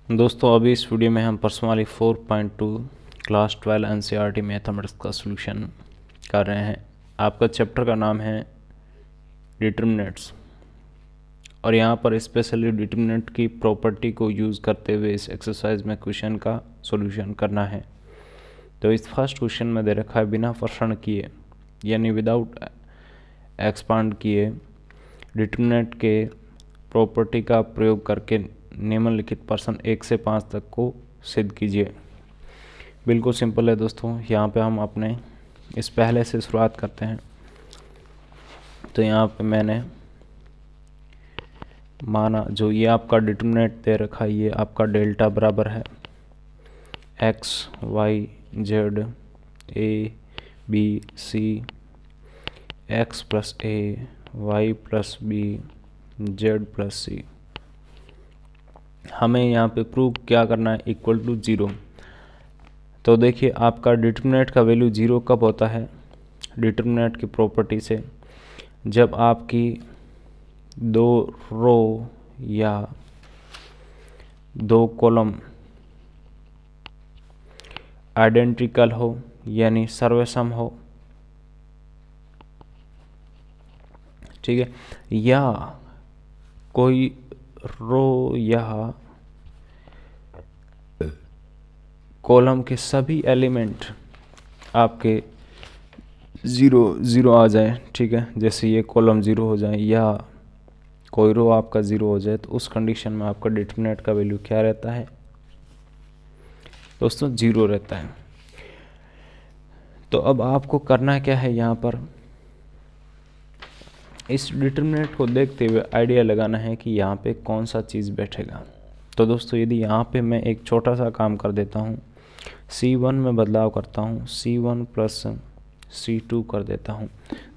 दोस्तों अभी इस वीडियो में हम पर्सनली 4.2 क्लास 12 एनसीईआरटी मैथमेटिक्स का सॉल्यूशन कर रहे हैं। आपका चैप्टर का नाम है डिटर्मिनेंट्स और यहाँ पर स्पेशली डिटर्मिनेंट की प्रॉपर्टी को यूज़ करते हुए इस एक्सरसाइज में क्वेश्चन का सॉल्यूशन करना है। तो इस फर्स्ट क्वेश्चन में दे रखा है बिना प्रश्न किए यानी विदाउट एक्सपांड किए डिटर्मिनेंट के प्रॉपर्टी का प्रयोग करके निम्नलिखित प्रश्न 1 से 5 तक को सिद्ध कीजिए। बिल्कुल सिंपल है दोस्तों। यहाँ पे हम अपने इस पहले से शुरुआत करते हैं। तो यहाँ पे मैंने माना जो ये आपका डिटर्मिनेंट दे रखा है, ये आपका डेल्टा बराबर है X Y Z A B C X plus A Y plus B Z plus C. हमें यहाँ पे प्रूव क्या करना है, इक्वल टू 0। तो देखिए आपका डिटर्मिनेंट का वैल्यू 0 कब होता है, डिटर्मिनेंट की प्रॉपर्टी से, जब आपकी दो रो या दो कॉलम आइडेंटिकल हो यानी सर्वसम हो, ठीक है, या कोई रो या कॉलम के सभी एलिमेंट आपके 0 आ जाए, ठीक है, जैसे ये कॉलम 0 हो जाए या कोई रो आपका 0 हो जाए, तो उस कंडीशन में आपका डिटर्मिनेंट का वैल्यू क्या रहता है दोस्तों, 0 रहता है। तो अब आपको करना क्या है, यहाँ पर इस डिटर्मिनेंट को देखते हुए आइडिया लगाना है कि यहाँ पे कौन सा चीज़ बैठेगा। तो दोस्तों यदि यहाँ पे मैं एक छोटा सा काम कर देता हूँ, C1 में बदलाव करता हूँ, C1 प्लस C2 कर देता हूँ।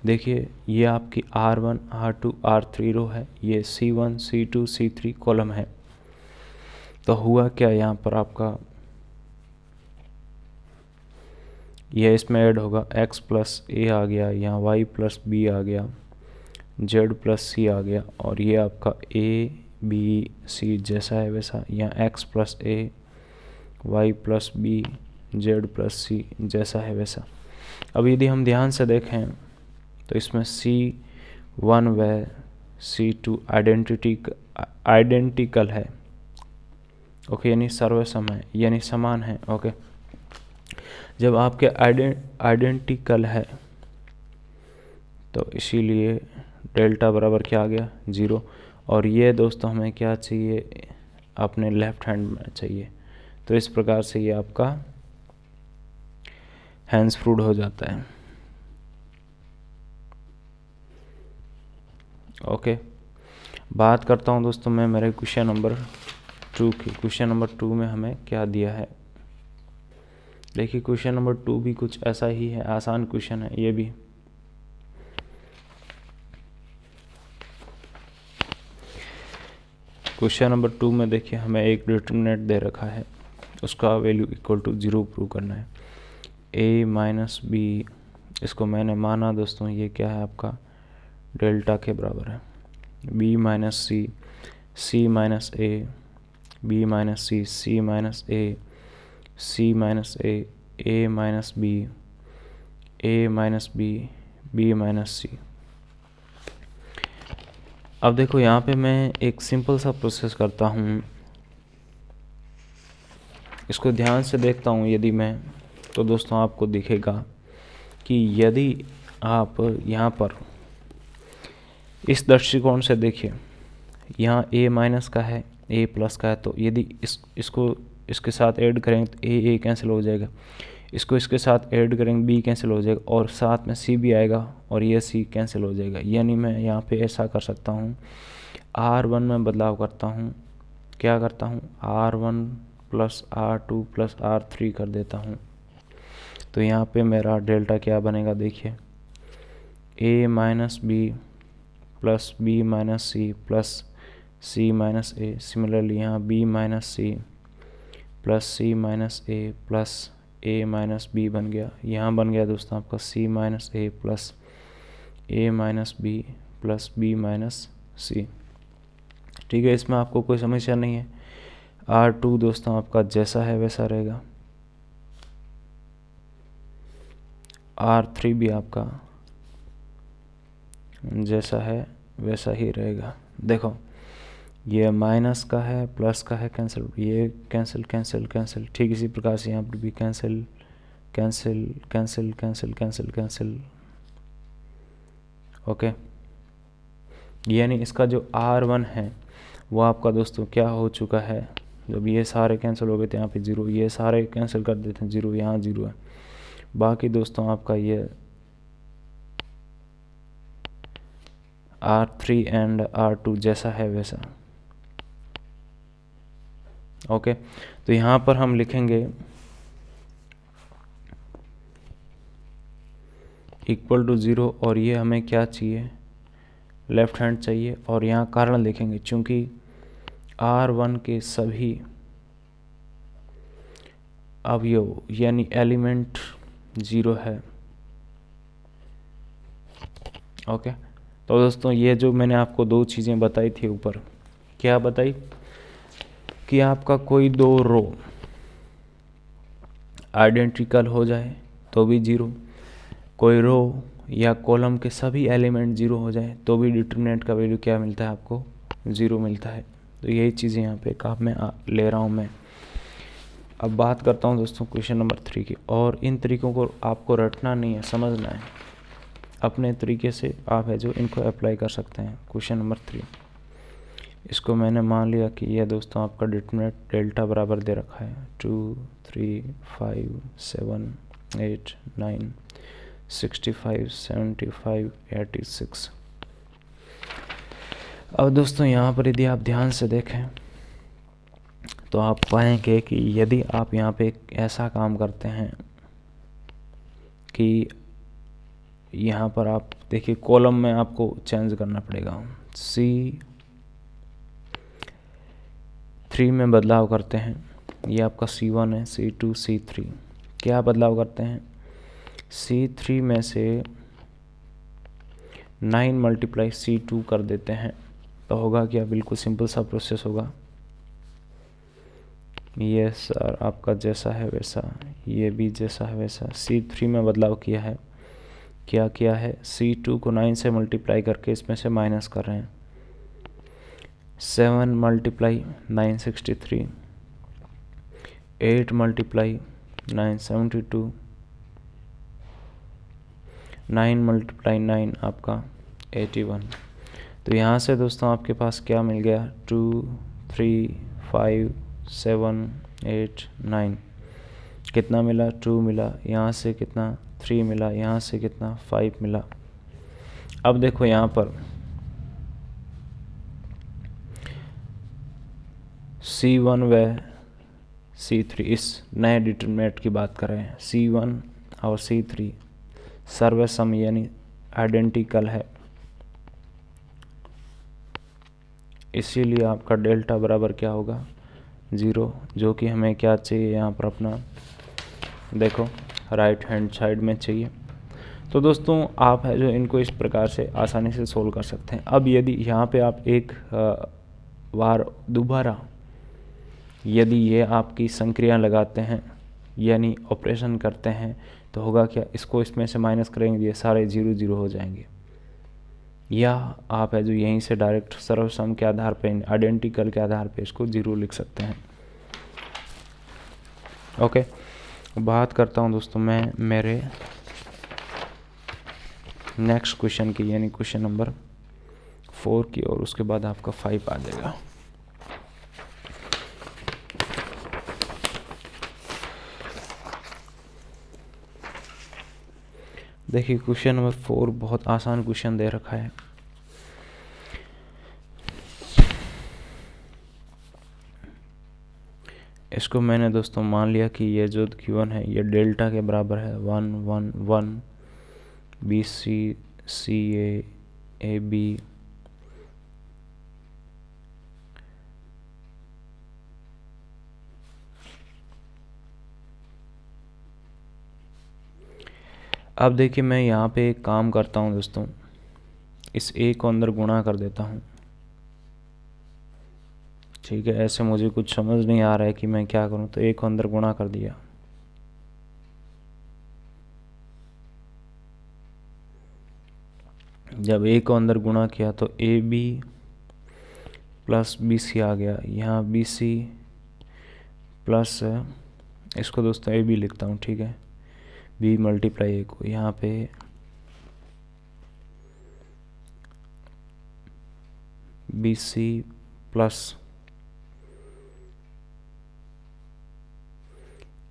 देखिए ये आपकी R1 R2 R3 रो है, ये C1 C2 C3 कॉलम है। तो हुआ क्या, यहाँ पर आपका यह इसमें ऐड होगा, x प्लस ए आ गया, यहाँ y प्लस बी आ गया, z प्लस सी आ गया, और ये आपका a b c जैसा है वैसा, यहाँ x plus A y plus B z plus C जैसा है वैसा। अब यदि हम ध्यान से देखें तो इसमें C1 व C2 आइडेंटिकल है, ओके, यानी सर्वसम है यानी समान है, ओके। जब आपके आइडेंटिकल है तो इसीलिए डेल्टा बराबर क्या आ गया, 0। और ये दोस्तों हमें क्या चाहिए, अपने लेफ्ट हैंड में चाहिए। तो इस प्रकार से ये आपका हैंड्स फ्रूड हो जाता है, ओके। बात करता हूँ दोस्तों मैं मेरे क्वेश्चन नंबर 2 की। क्वेश्चन नंबर 2 में हमें क्या दिया है, देखिए क्वेश्चन नंबर 2 भी कुछ ऐसा ही है, आसान क्वेश्चन है ये भी। क्वेश्चन नंबर 2 में देखिए हमें एक डिटर्मिनेंट दे रखा है, उसका वैल्यू इक्वल टू 0 प्रूव करना है। a माइनस बी, इसको मैंने माना दोस्तों ये क्या है आपका डेल्टा के बराबर है, b minus C, c minus A, b minus C, c minus A, c minus A minus B, a minus B, b minus C. अब देखो यहाँ पे मैं एक सिंपल सा प्रोसेस करता हूँ, इसको ध्यान से देखता हूँ यदि मैं, तो दोस्तों आपको दिखेगा कि यदि आप यहाँ पर इस दृष्टिकोण से देखिए, यहाँ a माइनस का है, a प्लस का है, तो यदि इसको इसके साथ ऐड करेंगे तो a कैंसिल हो जाएगा, इसको इसके साथ ऐड करेंगे b कैंसिल हो जाएगा, और साथ में c भी आएगा और ये c कैंसिल हो जाएगा। यानी मैं यहाँ पे ऐसा कर सकता हूँ, R1 में बदलाव करता हूँ, क्या करता हूँ, R1 plus R2 plus R3 कर देता हूँ। तो यहाँ पे मेरा डेल्टा क्या बनेगा, देखिए a minus B plus B minus C plus C minus A. Similarly यहाँ b minus C plus C minus A plus a minus B बन गया। यहाँ बन गया दोस्तों आपका c minus A plus a minus B plus b minus C, ठीक है। इसमें आपको कोई समस्या नहीं है। R2 दोस्तों आपका जैसा है वैसा रहेगा, R3 भी आपका जैसा है वैसा ही रहेगा। देखो ये माइनस का है, प्लस का है, कैंसिल, ये कैंसिल कैंसिल कैंसिल, ठीक इसी प्रकार से यहाँ पर भी cancel cancel cancel cancel cancel cancel. Okay, यानी इसका जो R1 है वो आपका दोस्तों क्या हो चुका है, जब ये सारे कैंसिल हो गए थे यहाँ पे 0, ये सारे कैंसिल कर देते हैं 0, यहाँ 0 है। बाकी दोस्तों आपका ये R3 एंड R2 जैसा है वैसा। ओके, तो यहाँ पर हम लिखेंगे इक्वल टू 0, और ये हमें क्या चाहिए, लेफ्ट हैंड चाहिए, और यहाँ कारण लिखेंगे चूंकि R1 के सभी अवयव यानी एलिमेंट 0 है। ओके, तो दोस्तों ये जो मैंने आपको दो चीज़ें बताई थी ऊपर, क्या बताई कि आपका कोई दो रो आइडेंटिकल हो जाए तो भी 0, कोई रो या कॉलम के सभी एलिमेंट 0 हो जाए तो भी डिटरमिनेंट का वैल्यू क्या मिलता है, आपको 0 मिलता है। तो यही चीज़ें यहाँ पे काम में ले रहा हूँ मैं। अब बात करता हूँ दोस्तों क्वेश्चन नंबर 3 की, और इन तरीकों को आपको रटना नहीं है, समझना है, अपने तरीके से आप है जो इनको अप्लाई कर सकते हैं। क्वेश्चन नंबर 3, इसको मैंने मान लिया कि यह दोस्तों आपका डिटरमिनेंट डेल्टा बराबर दे रखा है 2, 3, 5, 7, 8, 9, 65, 75, 86। अब दोस्तों यहाँ पर यदि आप ध्यान से देखें तो आप पाएंगे कि यदि आप यहाँ पे एक ऐसा काम करते हैं कि यहाँ पर आप देखिए कॉलम में आपको चेंज करना पड़ेगा, C3 में बदलाव करते हैं, ये आपका C1 है, C2, C3, क्या बदलाव करते हैं, C3 में से 9 मल्टीप्लाई C2 कर देते हैं, तो होगा क्या, बिल्कुल सिंपल सा प्रोसेस होगा, ये सर आपका जैसा है वैसा, ये भी जैसा है वैसा। C3 में बदलाव किया है, क्या किया है, C2 को 9 से मल्टीप्लाई करके इसमें से माइनस कर रहे हैं, 7 मल्टीप्लाई 963, 8 मल्टीप्लाई 972, 9 मल्टीप्लाई 9 आपका 81। तो यहाँ से दोस्तों आपके पास क्या मिल गया, 2, 3, 5, 7, 8, 9, कितना मिला, 2 मिला, यहाँ से कितना 3 मिला, यहाँ से कितना 5 मिला। अब देखो यहाँ पर C1 व C3 इस नए डिटरमिनेंट की बात कर रहे हैं, C1 और C3 सर्वसम यानी आइडेंटिकल है, इसीलिए आपका डेल्टा बराबर क्या होगा 0, जो कि हमें क्या चाहिए यहाँ पर अपना देखो राइट हैंड साइड में चाहिए। तो दोस्तों आप है जो इनको इस प्रकार से आसानी से सोल्व कर सकते हैं। अब यदि यहाँ पे आप एक बार दोबारा यदि ये आपकी संक्रिया लगाते हैं यानी ऑपरेशन करते हैं तो होगा क्या, इसको इसमें से माइनस करेंगे, ये सारे 0 0 हो जाएंगे, या आप है जो यहीं से डायरेक्ट सर्वसम के आधार पे आइडेंटिकल के आधार पे इसको 0 लिख सकते हैं। ओके, बात करता हूँ दोस्तों मैं मेरे नेक्स्ट क्वेश्चन की, यानी क्वेश्चन नंबर 4 की, और उसके बाद आपका 5 आ जाएगा। देखिए क्वेश्चन नंबर 4 बहुत आसान क्वेश्चन दे रखा है। इसको मैंने दोस्तों मान लिया कि ये जो गिवन है ये डेल्टा के बराबर है 1 1 1 BC CA AB अब देखिए मैं यहाँ पे एक काम करता हूँ दोस्तों, इस A को अंदर गुणा कर देता हूँ, ठीक है, ऐसे मुझे कुछ समझ नहीं आ रहा है कि मैं क्या करूं, तो ए को अंदर गुणा कर दिया, जब ए को अंदर गुणा किया तो A B plus B C आ गया, यहाँ बी सी प्लस, इसको दोस्तों ए बी लिखता हूँ, ठीक है, बी मल्टीप्लाई ए को, यहाँ पे बी सी प्लस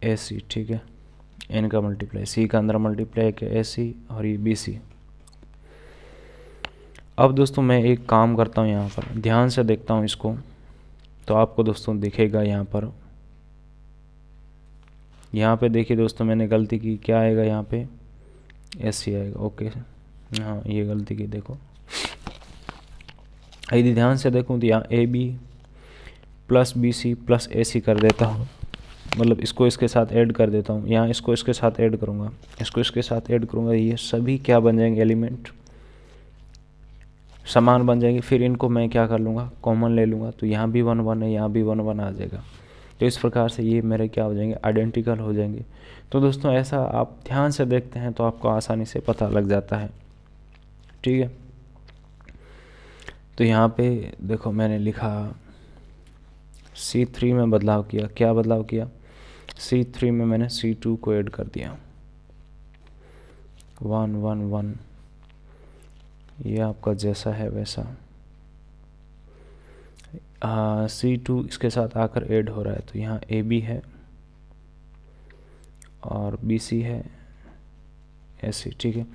ए सी, ठीक है, एन का मल्टीप्लाई, सी का अंदर मल्टीप्लाई किया ए सी और ये बी सी। अब दोस्तों मैं एक काम करता हूँ, यहाँ पर ध्यान से देखता हूँ इसको, तो आपको दोस्तों दिखेगा यहाँ पे देखिए दोस्तों मैंने गलती की, क्या आएगा यहाँ पे ए सी आएगा, ओके, हाँ ये गलती की, देखो यदि ध्यान से देखूँ तो यहाँ A B plus B C plus A C कर देता हूँ, मतलब इसको इसके साथ ऐड कर देता हूँ, यहाँ इसको इसके साथ ऐड करूँगा, इसको इसके साथ ऐड करूँगा, ये सभी क्या बन जाएंगे, एलिमेंट समान बन जाएंगे। फिर इनको मैं क्या कर लूँगा, कॉमन ले लूँगा, तो यहाँ भी 1 1 है, यहाँ भी 1 1 आ जाएगा, तो इस प्रकार से ये मेरे क्या हो जाएंगे, आइडेंटिकल हो जाएंगे। तो दोस्तों ऐसा आप ध्यान से देखते हैं तो आपको आसानी से पता लग जाता है, ठीक है। तो यहाँ पे देखो मैंने लिखा C3 में बदलाव किया, क्या बदलाव किया, C3 में मैंने C2 को ऐड कर दिया, 1 1 1, ये आपका जैसा है वैसा, C2 इसके साथ आकर ऐड हो रहा है, तो यहाँ AB है और BC है, AC, ठीक है,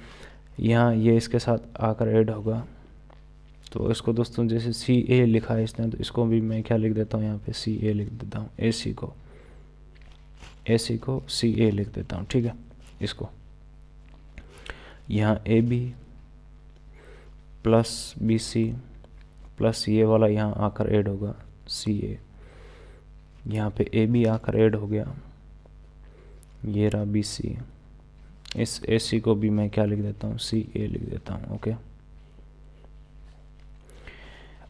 यहाँ ये इसके साथ आकर ऐड होगा, तो इसको दोस्तों जैसे CA लिखा है इसने, तो इसको भी मैं क्या लिख देता हूँ, यहाँ पे CA लिख देता हूँ, AC को CA लिख देता हूँ, ठीक है। इसको यहाँ AB प्लस BC प्लस ये वाला यहाँ आकर ऐड होगा CA, यहाँ पे AB आकर ऐड हो गया, ये रहा BC, इस AC को भी मैं क्या लिख देता हूँ, CA लिख देता हूँ, ओके।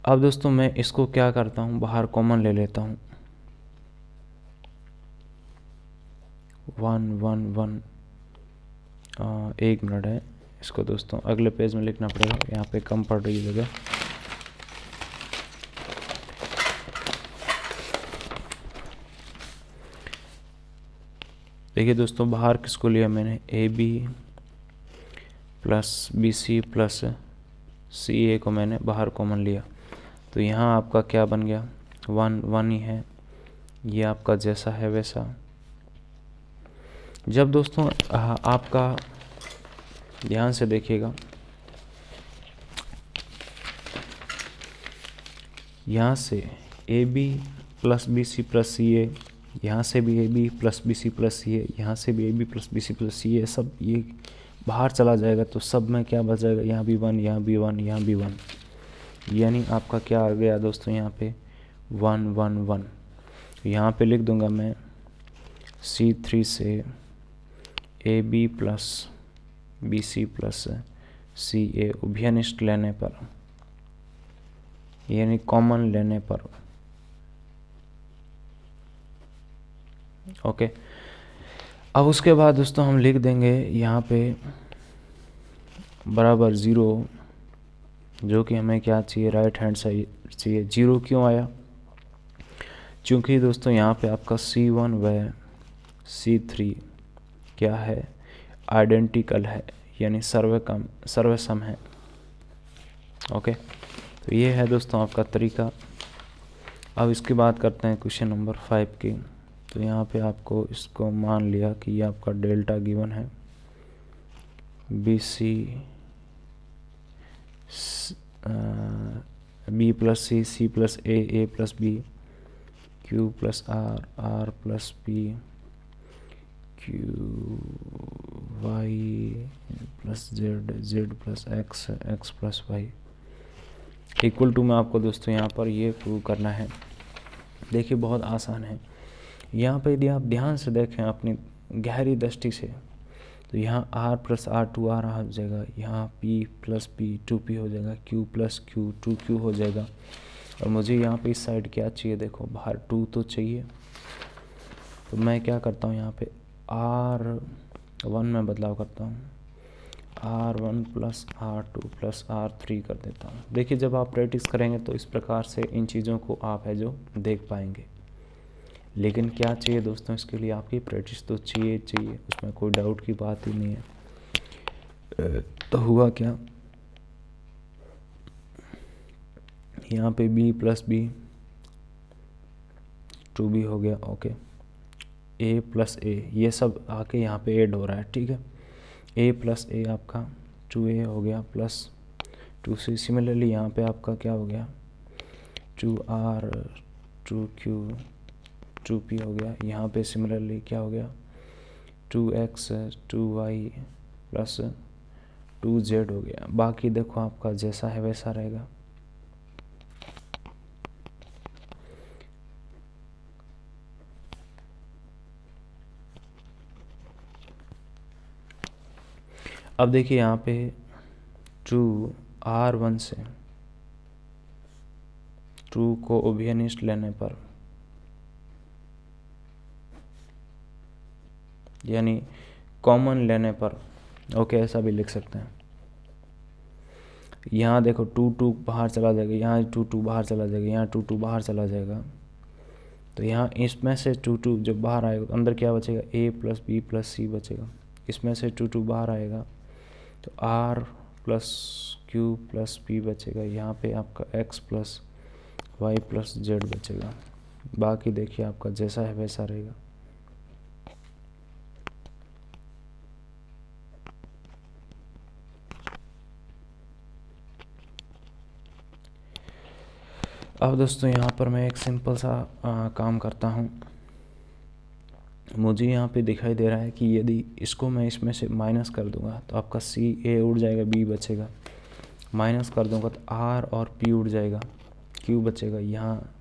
अब दोस्तों मैं इसको क्या करता हूँ, बाहर कॉमन ले लेता हूँ, 1 1 1, एक मिनट है, इसको दोस्तों अगले पेज में लिखना पड़ेगा, यहाँ पे कम पड़ रही है जगह। देखिए दोस्तों बाहर किसको लिया मैंने, AB plus BC plus CA को मैंने बाहर कॉमन लिया, तो यहाँ आपका क्या बन गया, 1 1 ही है, ये आपका जैसा है वैसा। जब दोस्तों आपका ध्यान से देखिएगा, यहाँ से AB plus BC plus CA, यहाँ से भी AB plus BC plus CA, यहाँ से भी AB plus BC plus CA, सब ये बाहर चला जाएगा, तो सब में क्या बच जाएगा, यहाँ भी 1, यहाँ भी 1, यहाँ भी 1, यानी आपका क्या आ गया दोस्तों, यहाँ पे 1 1 1। यहाँ पे लिख दूंगा मैं C3 से AB plus BC plus CA उभयनिष्ठ लेने पर, यानी कॉमन लेने पर, ओके। अब उसके बाद दोस्तों हम लिख देंगे यहाँ पे बराबर 0, जो कि हमें क्या चाहिए, राइट हैंड साइड चाहिए। 0 क्यों आया, क्योंकि दोस्तों यहाँ पे आपका C1 व C3 क्या है, आइडेंटिकल है, यानी सर्वसम है, ओके। तो ये है दोस्तों आपका तरीका। अब इसकी बात करते हैं क्वेश्चन नंबर 5 की। तो यहाँ पे आपको इसको मान लिया कि ये आपका डेल्टा गिवन है, BC B plus C plus A plus B, Q plus R plus P, Q Y plus Z plus X plus Y equal to में आपको दोस्तों यहाँ पर ये प्रूव करना है। देखिए बहुत आसान है। यहाँ पे यदि आप ध्यान से देखें अपनी गहरी दृष्टि से, तो यहाँ R प्लस R 2R हो जाएगा, यहाँ P प्लस P 2P हो जाएगा, Q प्लस Q 2Q हो जाएगा, और मुझे यहाँ पे इस साइड क्या चाहिए, देखो बाहर 2 तो चाहिए। तो मैं क्या करता हूँ, यहाँ पे R1 में बदलाव करता हूँ, R1 plus R2 plus R3 कर देता हूँ। देखिए जब आप प्रैक्टिस करेंगे तो इस प्रकार से इन चीज़ों को आप है जो देख पाएंगे। लेकिन क्या चाहिए दोस्तों, इसके लिए आपकी प्रैक्टिस तो चाहिए, उसमें कोई डाउट की बात ही नहीं है। तो हुआ क्या, यहाँ पे b प्लस बी 2b हो गया, ओके। a प्लस ए, ये सब आके यहाँ पे ऐड हो रहा है, ठीक है। a प्लस ए आपका 2a हो गया प्लस 2c। सिमिलरली यहाँ पे आपका क्या हो गया, 2r 2q 2p हो गया। यहाँ पे सिमिलरली क्या हो गया, 2x 2y प्लस 2z हो गया। बाकी देखो आपका जैसा है वैसा रहेगा। अब देखिए यहाँ पे 2r1 से 2 को ओबियनिस्ट लेने पर, यानी कॉमन लेने पर, ओके ऐसा भी लिख सकते हैं। यहाँ देखो 2 बाहर चला जाएगा, यहाँ 2 बाहर चला जाएगा, यहाँ 2 बाहर चला जाएगा। तो यहाँ इसमें से 2 जब बाहर आएगा तो अंदर क्या बचेगा, a प्लस बी प्लस सी बचेगा। इसमें से 2 बाहर आएगा तो r plus q plus p बचेगा। यहाँ पे आपका x plus y plus z बचेगा। बाकी देखिए आपका जैसा है वैसा रहेगा। अब दोस्तों यहाँ पर मैं एक सिंपल सा काम करता हूँ। मुझे यहाँ पे दिखाई दे रहा है कि यदि इसको मैं इसमें से माइनस कर दूंगा तो आपका सी ए उड़ जाएगा, बी बचेगा। माइनस कर दूंगा तो आर और पी उड़ जाएगा, क्यू बचेगा। यहाँ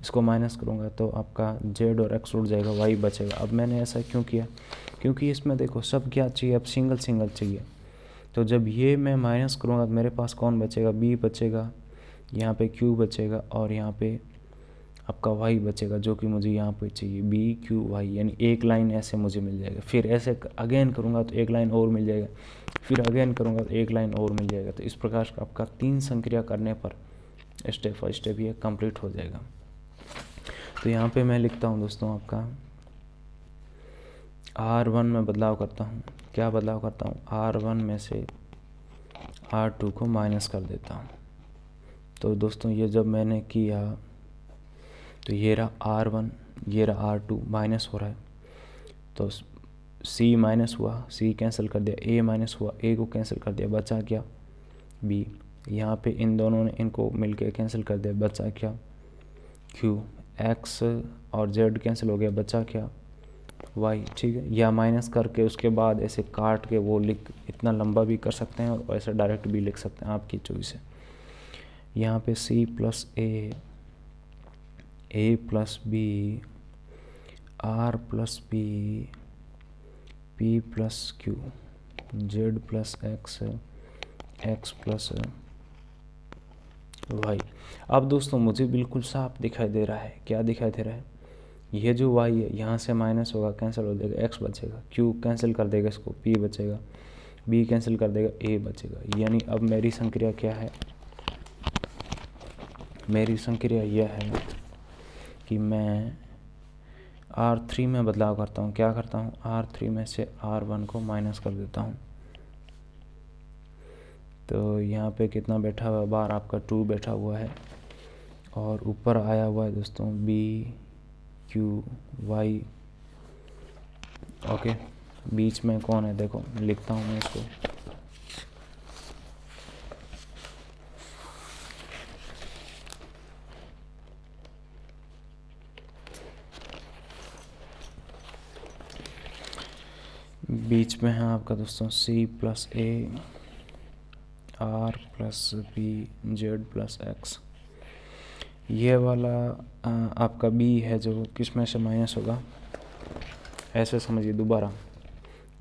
इसको माइनस करूँगा तो आपका जेड और एक्स उड़ जाएगा, वाई बचेगा। अब मैंने ऐसा क्यों किया, क्योंकि इसमें देखो सब क्या चाहिए, अब सिंगल सिंगल चाहिए। तो जब ये मैं माइनस करूँगा तो मेरे पास कौन बचेगा, बी बचेगा, यहाँ पे क्यू बचेगा और यहाँ पे आपका वाई बचेगा, जो कि मुझे यहाँ पे चाहिए, बी क्यू वाई, यानी एक लाइन ऐसे मुझे मिल जाएगा। फिर ऐसे अगेन करूँगा तो एक लाइन और मिल जाएगा, फिर अगेन करूँगा तो एक लाइन और मिल जाएगा। तो इस प्रकार से आपका 3 संक्रिया करने पर स्टेप बाय स्टेप ये कंप्लीट हो जाएगा। तो यहाँ पे मैं लिखता हूँ दोस्तों, आपका R1 में बदलाव करता हूँ। क्या बदलाव करता हूँ, R1 में से R2 को माइनस कर देता हूँ। तो दोस्तों ये जब मैंने किया तो ये रहा R1, ये रहा R2, माइनस हो रहा है तो C माइनस हुआ, C कैंसिल कर दिया, A माइनस हुआ, A को कैंसिल कर दिया, बचा क्या, B। यहाँ पे इन दोनों ने इनको मिलके कैंसिल कर दिया, बचा क्या, Q। X और Z कैंसिल हो गया, बचा क्या, Y, ठीक है। या माइनस करके उसके बाद ऐसे काट के वो लिख, इतना लंबा भी कर सकते हैं और ऐसे डायरेक्ट भी लिख सकते हैं, आपकी चॉइस है। यहाँ पे C plus A plus B, R plus P, P plus Q, Z plus X, X plus Y। अब दोस्तों मुझे बिल्कुल साफ दिखाई दे रहा है, क्या दिखाई दे रहा है, ये जो Y है यहाँ से माइनस होगा, कैंसिल हो जाएगा, X बचेगा, Q कैंसिल कर देगा इसको, P बचेगा, B कैंसिल कर देगा, A बचेगा। यानी अब मेरी संक्रिया क्या है, मेरी संक्रिया यह है कि मैं R3 में बदलाव करता हूँ। क्या करता हूँ, R3 में से R1 को माइनस कर देता हूँ। तो यहाँ पे कितना बैठा हुआ है, बार आपका 2 बैठा हुआ है और ऊपर आया हुआ है दोस्तों B Q Y, ओके। बीच में कौन है, देखो लिखता हूँ मैं इसको, बीच में है आपका दोस्तों C plus A, R plus B, Z plus X। ये वाला आपका B है जो किस में से माइनस होगा, ऐसे समझिए दोबारा,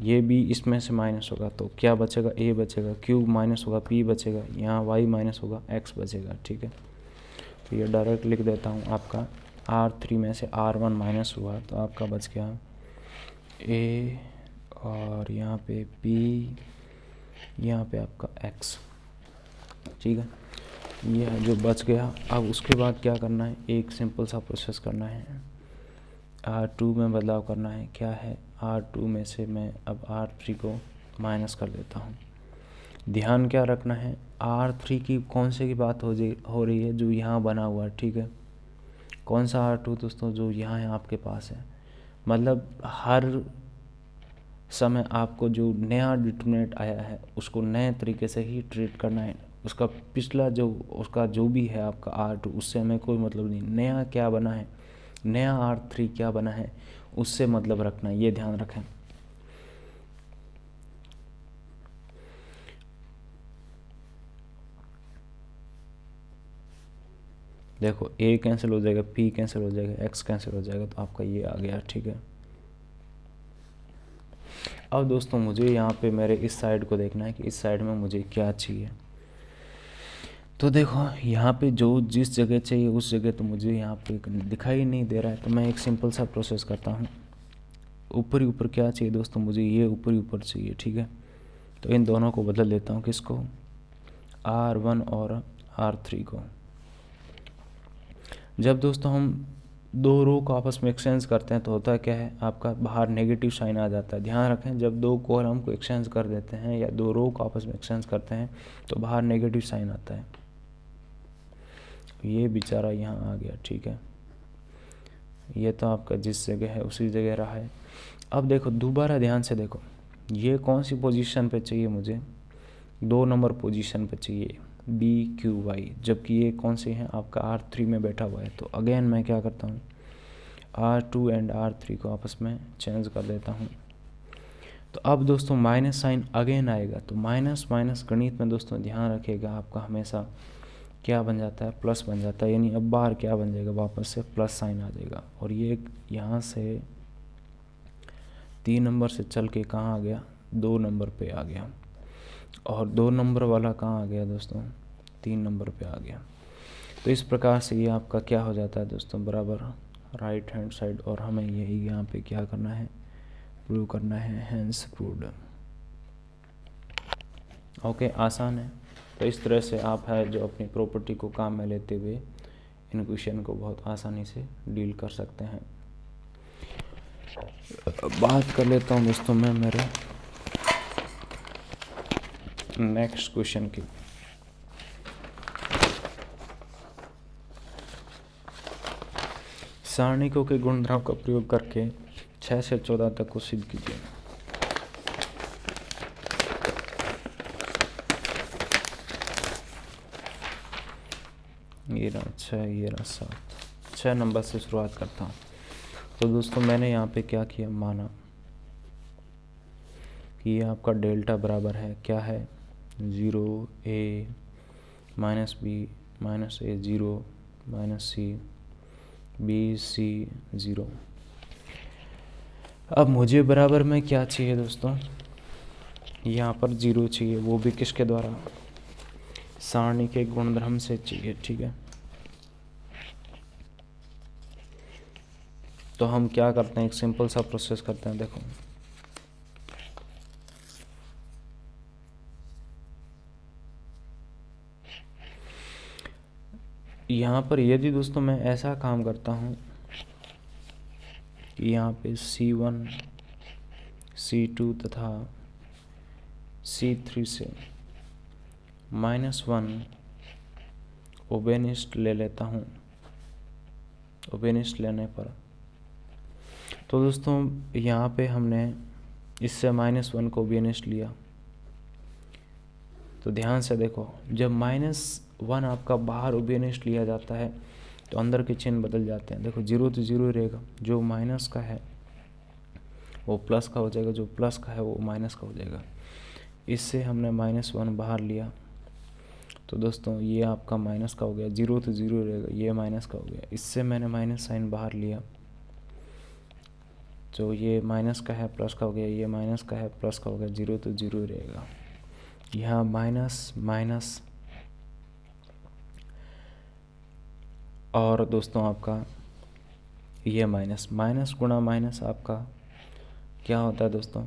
ये B इसमें से माइनस होगा तो क्या बचेगा, A बचेगा, Q माइनस होगा, P बचेगा, यहाँ Y माइनस होगा, X बचेगा, ठीक है। तो ये डायरेक्ट लिख देता हूँ। आपका R3 में से R1 माइनस हुआ तो आपका बच गया A, और यहाँ पे P, यहाँ पे आपका X, ठीक है। ये है जो बच गया। अब उसके बाद क्या करना है, एक सिंपल सा प्रोसेस करना है, R2 में बदलाव करना है। क्या है, R2 में से मैं अब R3 को माइनस कर देता हूँ। ध्यान क्या रखना है, R3 की कौन से की बात हो रही है, जो यहाँ बना हुआ है, ठीक है। कौन सा R2 दोस्तों, जो यहाँ है आपके पास है। मतलब हर समय आपको जो नया डिटरमिनेंट आया है उसको नए तरीके से ही ट्रीट करना है। उसका पिछला उसका जो भी है आपका R2, उससे हमें कोई मतलब नहीं। नया क्या बना है, नया R3 क्या बना है, उससे मतलब रखना है, ये ध्यान रखें। देखो A कैंसिल हो जाएगा, P कैंसिल हो जाएगा, X कैंसिल हो जाएगा, तो आपका ये आ गया, ठीक है। अब दोस्तों मुझे यहाँ पे मेरे इस साइड को देखना है कि इस साइड में मुझे क्या चाहिए। तो देखो यहाँ पे जो जिस जगह चाहिए उस जगह तो मुझे यहाँ पे दिखाई नहीं दे रहा है। तो मैं एक सिंपल सा प्रोसेस करता हूँ। ऊपर ही ऊपर क्या चाहिए दोस्तों, मुझे ये ऊपर ही ऊपर चाहिए, ठीक है। तो इन दोनों को बदल देता हूँ, किसको, R1 और R3 को। जब दोस्तों हम दो रो को आपस में एक्सचेंज करते हैं तो होता है क्या है, आपका बाहर नेगेटिव साइन आ जाता है। ध्यान रखें, जब दो कॉलम को एक्सचेंज कर देते हैं या दो रो को आपस में एक्सचेंज करते हैं तो बाहर नेगेटिव साइन आता है। ये बेचारा यहाँ आ गया, ठीक है। ये तो आपका जिस जगह है उसी जगह रहा है। अब देखो दोबारा ध्यान से देखो, ये कौन सी पोजीशन पे चाहिए, मुझे 2 नंबर पोजीशन पे चाहिए, BQY, जबकि ये कौन से हैं, आपका R3 में बैठा हुआ है। तो अगेन मैं क्या करता हूँ, R2 एंड R3 को आपस में चेंज कर देता हूँ। तो अब दोस्तों माइनस साइन अगेन आएगा। तो माइनस माइनस गणित में दोस्तों ध्यान रखिएगा, आपका हमेशा क्या बन जाता है, प्लस बन जाता है। यानी अब बाहर क्या बन जाएगा, वापस से प्लस साइन आ जाएगा। और ये यहाँ से 3 नंबर से चल के कहाँ आ गया, 2 नंबर पे आ गया। और 2 नंबर वाला कहाँ आ गया दोस्तों, 3 नंबर पे आ गया। तो इस प्रकार से ये आपका क्या हो जाता है दोस्तों, बराबर राइट हैंड साइड। और हमें यही यहाँ पे क्या करना है, प्रूव करना है, हैंस प्रूव्ड। ओके, आसान है। तो इस तरह से आप है जो अपनी प्रॉपर्टी को काम में लेते हुए इन क्वेश्चन को बहुत आसानी से डील कर सकते हैं। बात कर लेता हूँ दोस्तों मैं मेरे नेक्स्ट क्वेश्चन की। सारणिकों के गुणधर्म का प्रयोग करके 6 से 14 तक को सिद्ध कीजिए। ये रहा 6, ये रहा 7। 6 नंबर से शुरुआत करता हूँ। तो दोस्तों मैंने यहाँ पे क्या किया, माना कि ये आपका डेल्टा बराबर है, क्या है, 0 A minus B minus A 0 minus C B C 0। अब मुझे बराबर में क्या चाहिए दोस्तों, यहाँ पर 0 चाहिए, वो भी किसके द्वारा, सारणी के गुणधर्म से चाहिए, ठीक है। तो हम क्या करते हैं, एक सिंपल सा प्रोसेस करते हैं। देखो यहाँ पर यदि दोस्तों मैं ऐसा काम करता हूँ कि यहाँ पे C1 C2 तथा C3 से -1 ओबेनिस्ट ले लेता हूँ। ओबेनिस्ट लेने पर तो दोस्तों यहाँ पे हमने इससे -1 को ओबेनिस्ट लिया। तो ध्यान से देखो, जब -1 आपका बाहर ओबेनिस्ट लिया जाता है तो अंदर के चिन्ह बदल जाते हैं। देखो 0 तो 0 रहेगा, जो माइनस का है वो प्लस का हो जाएगा, जो प्लस का है वो माइनस का हो जाएगा। इससे हमने -1 बाहर लिया तो दोस्तों ये आपका माइनस का हो गया। 0 तो 0 रहेगा, ये माइनस का हो गया। इससे मैंने माइनस साइन बाहर लिया तो ये माइनस का है प्लस का हो गया, ये माइनस का है प्लस का हो गया। 0 तो 0 रहेगा। यहाँ माइनस माइनस और दोस्तों आपका ये माइनस माइनस गुणा माइनस आपका क्या होता है दोस्तों,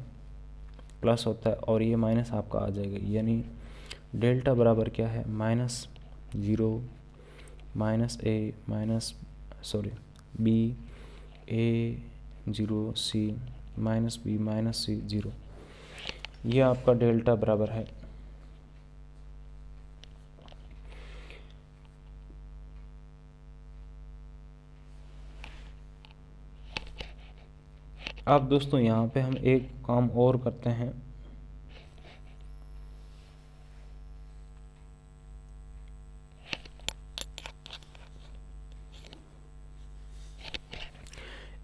प्लस होता है, और ये माइनस आपका आ जाएगा, यानी डेल्टा बराबर क्या है, minus 0 minus A minus B A 0 C minus B minus सी 0, ये आपका डेल्टा बराबर है अब दोस्तों यहाँ पे हम एक काम और करते हैं,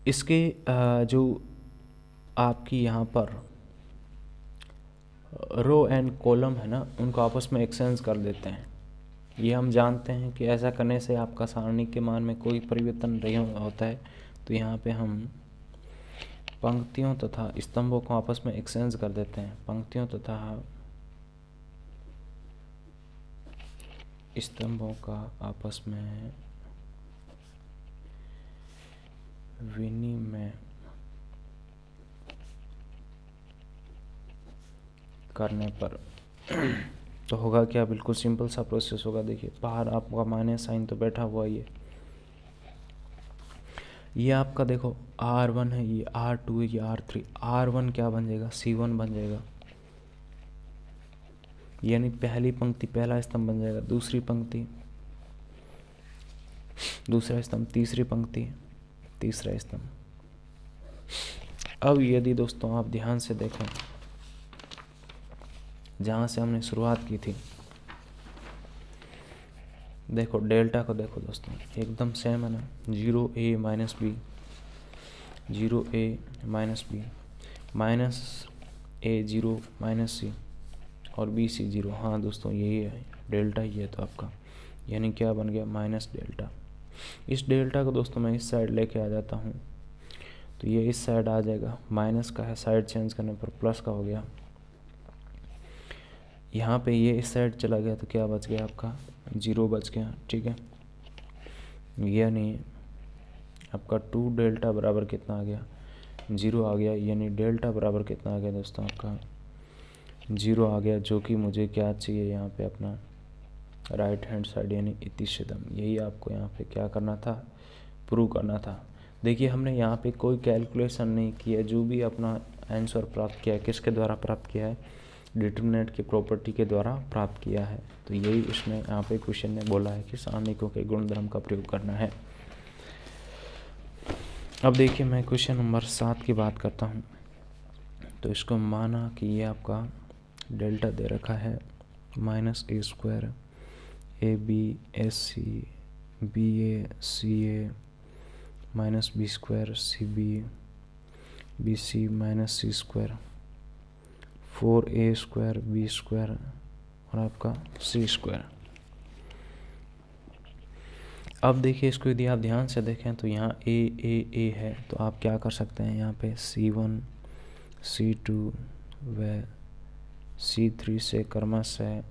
इसके जो आपकी यहाँ पर रो एंड कॉलम है ना, उनको आपस में एक्सचेंज कर देते हैं। ये हम जानते हैं कि ऐसा करने से आपका सारणी के मान में कोई परिवर्तन नहीं होता है। तो यहाँ पे हम पंक्तियों तथा स्तंभों को आपस में एक्सचेंज कर देते हैं, पंक्तियों तथा स्तंभों का आपस में विनिमय करने पर तो होगा क्या, बिल्कुल सिंपल सा प्रोसेस होगा। देखिए बाहर आपका माइनस साइन तो बैठा हुआ ये आपका देखो R1 है, ये R2 है, ये R3, R1 क्या बन जाएगा, C1 बन जाएगा, यानी पहली पंक्ति पहला स्तंभ बन जाएगा, दूसरी पंक्ति दूसरा स्तंभ, तीसरी पंक्ति तीसरा स्तंभ। अब यदि दोस्तों आप ध्यान से देखें, जहाँ से हमने शुरुआत की थी, देखो डेल्टा को देखो दोस्तों, एकदम सेम है ना, 0a minus B 0a minus B minus a 0 minus C और बी सी 0। हाँ दोस्तों यही है डेल्टा, ही है तो आपका, यानी क्या बन गया, माइनस डेल्टा। इस डेल्टा को दोस्तों मैं इस साइड लेके आ जाता हूँ, तो ये इस साइड आ जाएगा, माइनस का है, साइड चेंज करने पर प्लस का हो गया। यहाँ पे ये इस साइड चला गया तो क्या बच गया आपका, 0 बच गया, ठीक है। यानी आपका 2 डेल्टा बराबर कितना आ गया, 0 आ गया, यानी डेल्टा बराबर कितना आ गया दोस्तों, आपका 0 आ गया, जो कि मुझे क्या चाहिए यहाँ पे अपना राइट हैंड साइड यानी इतिशदम, यही आपको यहाँ पे क्या करना था, प्रूव करना था। देखिए हमने यहाँ पे कोई कैलकुलेशन नहीं किया, जो भी अपना आंसर प्राप्त किया है किसके द्वारा प्राप्त किया है, डिटरमिनेंट की प्रॉपर्टी के द्वारा प्राप्त किया है। तो यही इसमें यहाँ पे क्वेश्चन ने बोला है कि सारणिकों के गुणधर्म का प्रयोग करना है। अब देखिए मैं क्वेश्चन नंबर 7 की बात करता हूँ। तो इसको माना कि ये आपका डेल्टा दे रखा है minus A square A B S C B A C A minus B square C B C minus C square 4a square B square और आपका सी स्क्वायर। अब देखिए इसको यदि आप ध्यान से देखें तो यहाँ ए है, तो आप क्या कर सकते हैं, यहाँ पे C1 C2 व C3 से क्रमशः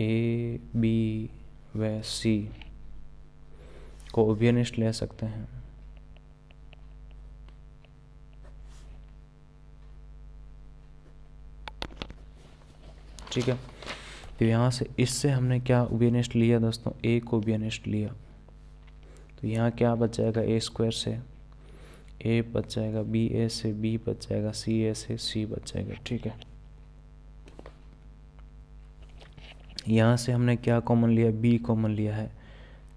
A B व C को उभयनिष्ठ ले सकते हैं। ठीक है, तो यहाँ से इससे हमने क्या उभयनिष्ठ लिया दोस्तों, ए को उभयनिष्ठ लिया, तो यहाँ क्या बच जाएगा, ए स्क्वायर से ए बच जाएगा, बी ए से बी बच जाएगा, सी ए से सी बच जाएगा। ठीक है, यहाँ से हमने क्या कॉमन लिया, बी कॉमन लिया है,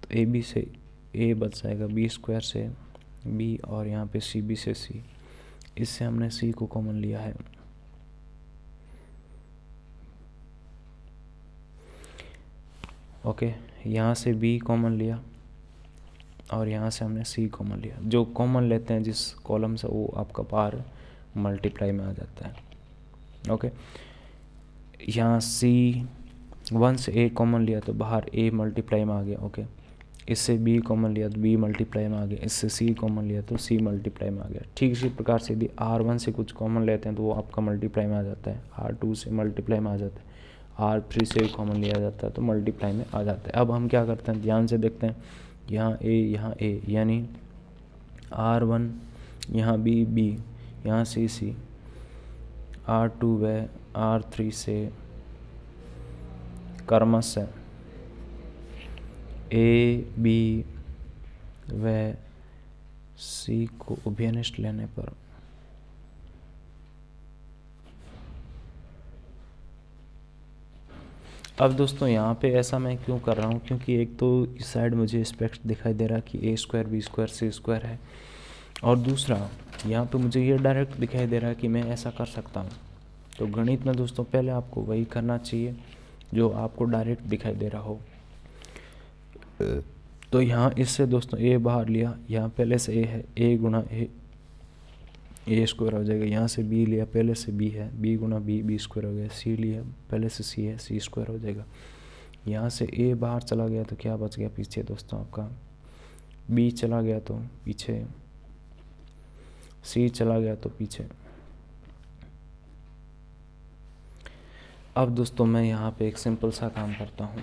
तो ए बी से ए बच जाएगा, बी स्क्वायर से बी और यहाँ पे सी बी से सी, इससे हमने सी को कॉमन लिया है। ओके, यहाँ से बी कॉमन लिया और यहाँ से हमने सी कॉमन लिया। जो कॉमन लेते हैं जिस कॉलम से, वो आपका बाहर मल्टीप्लाई में आ जाता है। ओके, यहाँ C1 से ए कॉमन लिया तो बाहर ए मल्टीप्लाई में आ गया। ओके, इससे बी कॉमन लिया तो बी मल्टीप्लाई में आ गया, इससे सी कॉमन लिया तो सी मल्टीप्लाई में आ गया। ठीक इसी प्रकार से यदि R1 से कुछ कॉमन लेते हैं तो वो आपका मल्टीप्लाई में आ जाता है, R2 से मल्टीप्लाई में आ जाता है, R3 से भी कॉमन लिया जाता है तो मल्टीप्लाई में आ जाता है। अब हम क्या करते हैं, ध्यान से देखते हैं, यहाँ A यानी R1 यहाँ B यहाँ C R2 व R3 से क्रमशः A B व C को उभयनिष्ठ लेने पर अब दोस्तों यहाँ पे ऐसा मैं क्यों कर रहा हूँ, क्योंकि एक तो इस साइड मुझे स्पेक्ट दिखाई दे रहा है कि A square B square C square है, और दूसरा यहाँ पे मुझे ये डायरेक्ट दिखाई दे रहा है कि मैं ऐसा कर सकता हूँ। तो गणित में दोस्तों पहले आपको वही करना चाहिए जो आपको डायरेक्ट दिखाई दे रहा हो। तो यहाँ इससे दोस्तों A बाहर लिया, यहाँ पहले से A है, A गुणा A स्क्वायर हो जाएगा, यहाँ से B लिया, पहले से B है, B गुणा B स्क्वायर हो गया, C लिया, पहले से C है, C स्क्वायर हो जाएगा। यहाँ से A बाहर चला गया तो क्या बच गया पीछे दोस्तों आपका, B चला गया तो पीछे C चला गया तो पीछे। अब दोस्तों मैं यहाँ पे एक सिंपल सा काम करता हूँ,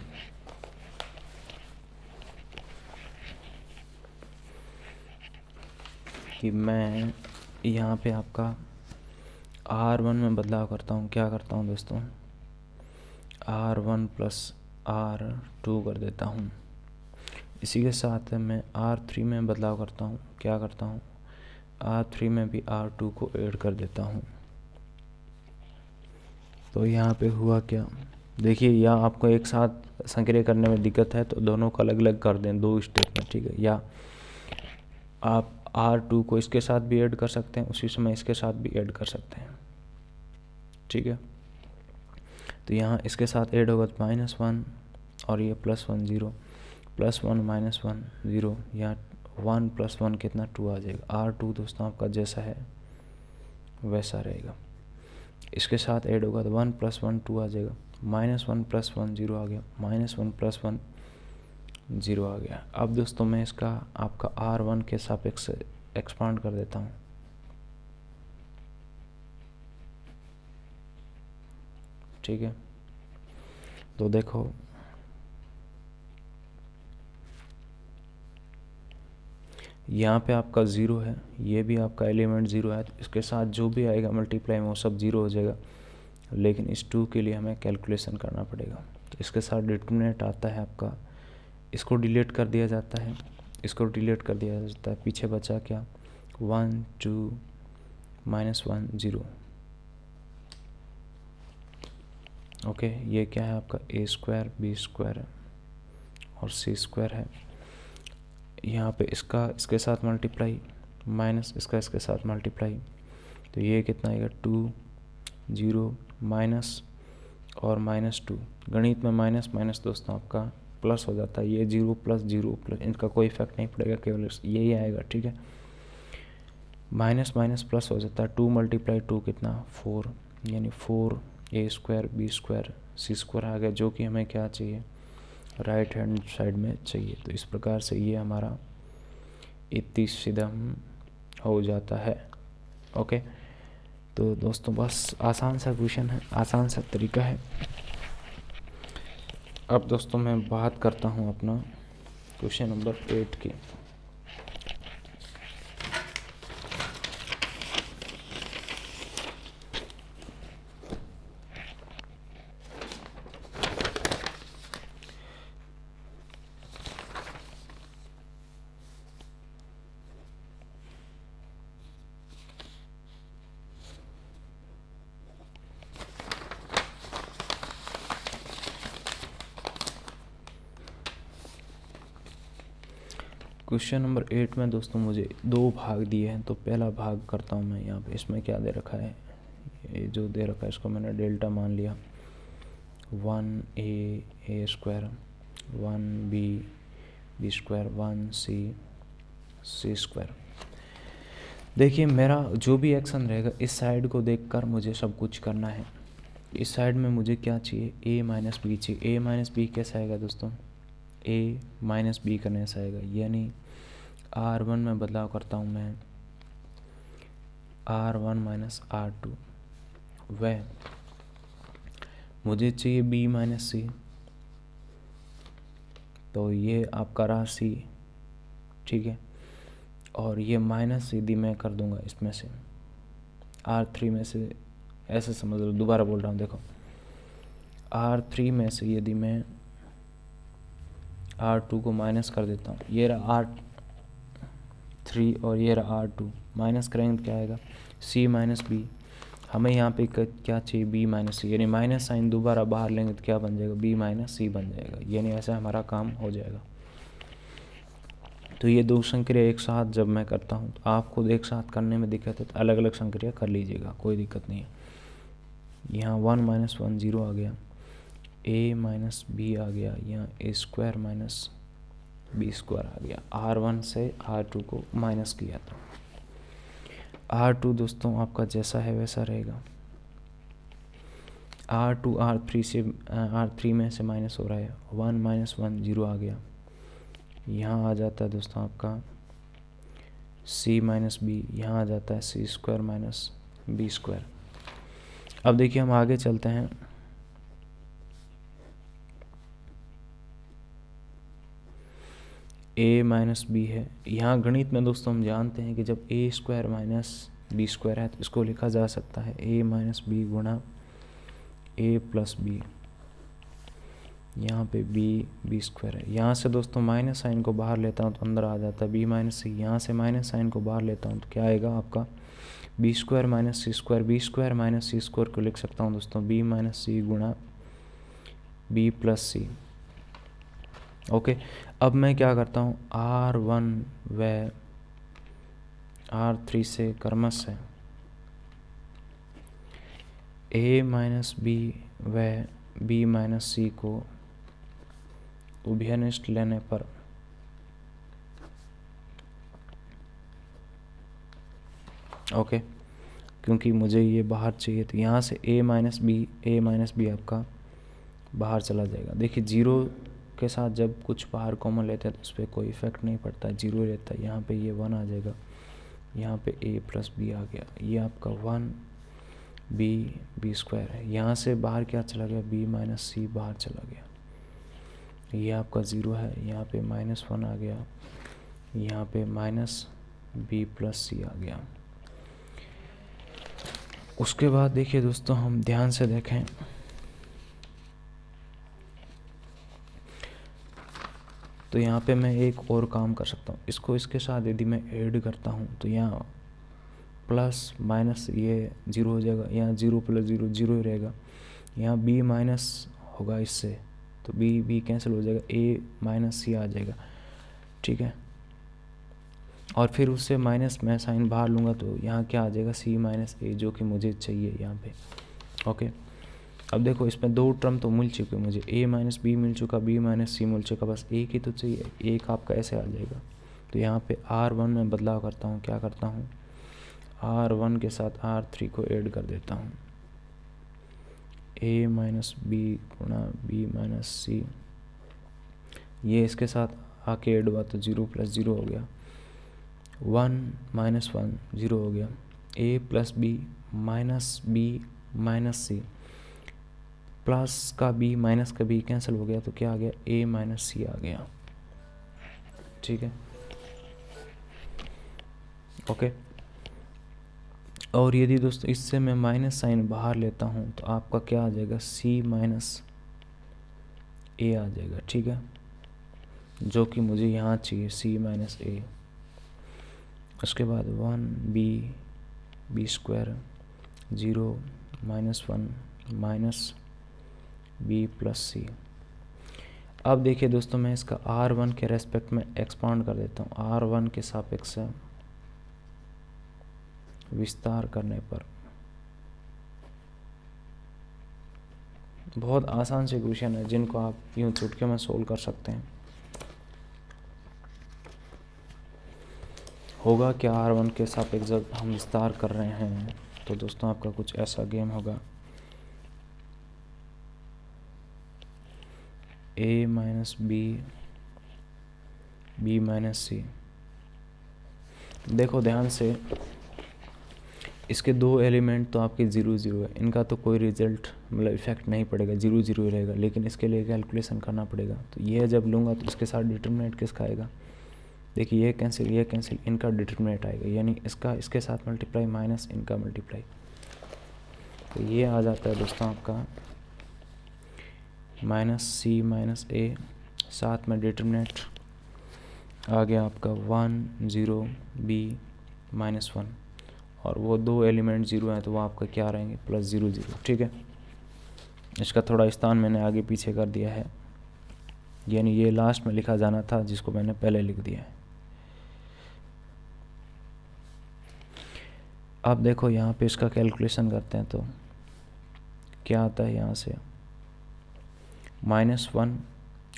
कि मैं यहाँ पे आपका R1 में बदलाव करता हूँ। क्या करता हूँ दोस्तों, R1 प्लस R2 कर देता हूँ। इसी के साथ मैं R3 में बदलाव करता हूँ। क्या करता हूँ, R3 में भी R2 को ऐड कर देता हूँ। तो यहाँ पे हुआ क्या, देखिए, या आपको एक साथ संक्रिय करने में दिक्कत है तो दोनों को अलग अलग कर दें 2 स्टेप में, ठीक है। या आप R2 को इसके साथ भी ऐड कर सकते हैं, उसी समय इसके साथ भी ऐड कर सकते हैं, ठीक है। तो यहाँ इसके साथ ऐड होगा तो -1 और ये +1 0, +1 -1 0, या 1 + 1 कितना 2 आ जाएगा। R2 दोस्तों आपका जैसा है वैसा रहेगा। इसके साथ ऐड होगा तो 1 + 1 2 आ जाएगा, -1 + 1 0 आ गया, -1 + 1 0 आ गया। अब दोस्तों मैं इसका आपका R1 के सापेक्ष एक्सपांड कर देता हूँ। ठीक है, तो देखो यहाँ पे आपका 0 है, ये भी आपका एलिमेंट 0 है, तो इसके साथ जो भी आएगा मल्टीप्लाई में वो सब 0 हो जाएगा। लेकिन इस 2 के लिए हमें कैलकुलेशन करना पड़ेगा। तो इसके साथ डिटरमिनेंट आता है आपका, इसको डिलीट कर दिया जाता है, इसको डिलीट कर दिया जाता है, पीछे बचा क्या 1 2 -1 0। ओके, ये क्या है आपका A स्क्वायर B स्क्वायर और C स्क्वायर है। यहाँ पे इसका इसके साथ मल्टीप्लाई माइनस इसका इसके साथ मल्टीप्लाई, तो ये कितना आएगा 2 0 माइनस और -2। गणित में माइनस माइनस दोस्तों आपका प्लस हो जाता है, ये 0 + 0 प्लस, इनका कोई इफेक्ट नहीं पड़ेगा, केवल यही आएगा, ठीक है। माइनस माइनस प्लस हो जाता है, 2 × 2 कितना 4, यानी 4 A square B square C square आ गया, जो कि हमें क्या चाहिए, राइट हैंड साइड में चाहिए। तो इस प्रकार से ये हमारा इत्तीसिदम हो जाता है। ओके, तो दोस्तों बस आसान सा क्वेश्चन है, आसान सा तरीका है। अब दोस्तों मैं बात करता हूँ अपना क्वेश्चन नंबर 8 की। क्वेश्चन नंबर 8 में दोस्तों मुझे 2 भाग दिए हैं, तो पहला भाग करता हूँ मैं। यहाँ पे इसमें क्या दे रखा है, ये जो दे रखा है इसको मैंने डेल्टा मान लिया, 1A square 1B square 1C square. देखिए, मेरा जो भी एक्शन रहेगा इस साइड को देखकर मुझे सब कुछ करना है। इस साइड में मुझे क्या चाहिए, A - B चाहिए। A - B कैसा आएगा दोस्तों, A - B करने से आएगा, यानी R1 में बदलाव करता हूँ मैं, R1 - R2 व मुझे चाहिए b माइनस सी, तो ये आपका रहा c, ठीक है। और ये माइनस यदि मैं कर दूंगा इसमें से R3 में से, ऐसे समझ लो, दोबारा बोल रहा हूँ, देखो R3 में से यदि मैं R2 को माइनस कर देता हूँ, ये रहा R3 और ये रहा R2, माइनस करेंगे तो क्या आएगा C माइनस बी। हमें यहाँ पे क्या चाहिए b माइनस सी, यानी माइनस साइन दोबारा बाहर लेंगे तो क्या बन जाएगा b माइनस सी बन जाएगा, यानी ऐसा हमारा काम हो जाएगा। तो ये दो संक्रिया एक साथ जब मैं करता हूँ तो आपको एक साथ करने में दिक्कत है तो अलग अलग संक्रिया कर लीजिएगा, कोई दिक्कत नहीं है। यहाँ 1 माइनस 1 0 आ गया, a माइनस बी आ गया, यहाँ a square minus B square आ गया। R1 से R2 को माइनस किया था। R2 दोस्तों आपका जैसा है वैसा रहेगा। R2 R3 में से माइनस हो रहा है, 1 माइनस 1 0 आ गया। यहाँ आ जाता है दोस्तों आपका c माइनस बी, यहाँ आ जाता है c square minus B square. अब देखिए हम आगे चलते हैं। a माइनस बी है, यहाँ गणित में दोस्तों हम जानते हैं कि जब a square minus B square है तो इसको लिखा जा सकता है a माइनस बी गुणा a प्लस बी, यहाँ पे बी स्क्वायर है। यहाँ से दोस्तों माइनस साइन को बाहर लेता हूँ तो अंदर आ जाता है b माइनस सी, यहाँ से माइनस साइन को बाहर लेता हूँ तो क्या आएगा आपका B square minus C square. B square minus C square को लिख सकता हूँ दोस्तों b माइनस सी गुणा b प्लस सी। ओके, अब मैं क्या करता हूँ R1 व R3 से क्रमशः a माइनस बी व b माइनस सी को उभयनिष्ठ लेने पर ओके, क्योंकि मुझे ये बाहर चाहिए तो यहाँ से a माइनस बी आपका बाहर चला जाएगा। देखिए जीरो के साथ जब कुछ बाहर कॉमन लेते हैं तो उस पर कोई इफेक्ट नहीं पड़ता है, जीरो रहता है। यहाँ पे ये 1 आ जाएगा, यहाँ पे a प्लस बी आ गया, ये आपका 1 बी स्क्वायर है। यहाँ से बाहर क्या चला गया b माइनस सी बाहर चला गया, ये आपका 0 है। यहाँ पे माइनस 1 आ गया, यहाँ पे माइनस बी प्लस सी आ गया। उसके बाद देखिए दोस्तों हम ध्यान से देखें, तो यहाँ पे मैं एक और काम कर सकता हूँ, इसको इसके साथ यदि मैं ऐड करता हूँ तो यहाँ प्लस माइनस ये 0 हो जाएगा, यहाँ 0 प्लस 0 0 ही रहेगा। यहाँ b माइनस होगा इससे तो b कैंसिल हो जाएगा, a माइनस सी आ जाएगा, ठीक है। और फिर उससे माइनस मैं साइन बाहर लूँगा तो यहाँ क्या आ जाएगा c माइनस ए, जो कि मुझे चाहिए यहाँ पे। ओके, अब देखो इसमें दो टर्म तो मिल चुके मुझे, a माइनस बी मिल चुका, b माइनस सी मिल चुका, बस एक ही तो चाहिए, एक आपका ऐसे आ जाएगा। तो यहाँ पे R1 में बदलाव करता हूँ, क्या करता हूँ R1 के साथ R3 को ऐड कर देता हूँ, a माइनस बी गुणा b माइनस सी, ये इसके साथ आके ऐड हुआ तो 0 प्लस 0 हो गया, 1 माइनस 1 0 हो गया, a plus B minus C, plus का b माइनस का b कैंसिल हो गया तो क्या आ गया a माइनस सी आ गया, ठीक है। ओके, और यदि दोस्तों इससे मैं माइनस साइन बाहर लेता हूँ तो आपका क्या आ जाएगा c माइनस ए आ जाएगा, ठीक है, जो कि मुझे यहाँ चाहिए c माइनस ए। उसके बाद 1 B square 0 minus 1 minus B plus C. अब देखिए दोस्तों मैं इसका R1 के रेस्पेक्ट में एक्सपांड कर देता हूँ, R1 के सापेक्ष विस्तार करने पर बहुत आसान से क्वेश्चन है जिनको आप यूँ चुटकी में सोल्व कर सकते हैं। होगा क्या R1 के सापेक्ष जब हम विस्तार कर रहे हैं तो दोस्तों आपका कुछ ऐसा गेम होगा, a माइनस बी माइनस सी। देखो ध्यान से, इसके 2 एलिमेंट तो आपके 0 0 है, इनका तो कोई रिजल्ट मतलब इफेक्ट नहीं पड़ेगा, 0 0 रहेगा, लेकिन इसके लिए कैलकुलेशन करना पड़ेगा। तो ये जब लूँगा तो इसके साथ डिटरमिनेंट किसका आएगा, देखिए ये कैंसिल, इनका डिटरमिनेंट आएगा, यानी इसका इसके साथ मल्टीप्लाई माइनस इनका मल्टीप्लाई। तो ये आ जाता है दोस्तों आपका -c -a, साथ में डिटरमिनेंट आ गया आपका 1 0 b -1, और वो 2 एलिमेंट 0 हैं तो वो आपका क्या रहेंगे +0 0। ठीक है, इसका थोड़ा स्थान मैंने आगे पीछे कर दिया है, यानी ये लास्ट में लिखा जाना था जिसको मैंने पहले लिख दिया है। अब देखो यहाँ पे इसका कैलकुलेशन करते हैं तो क्या आता है, यहाँ से -1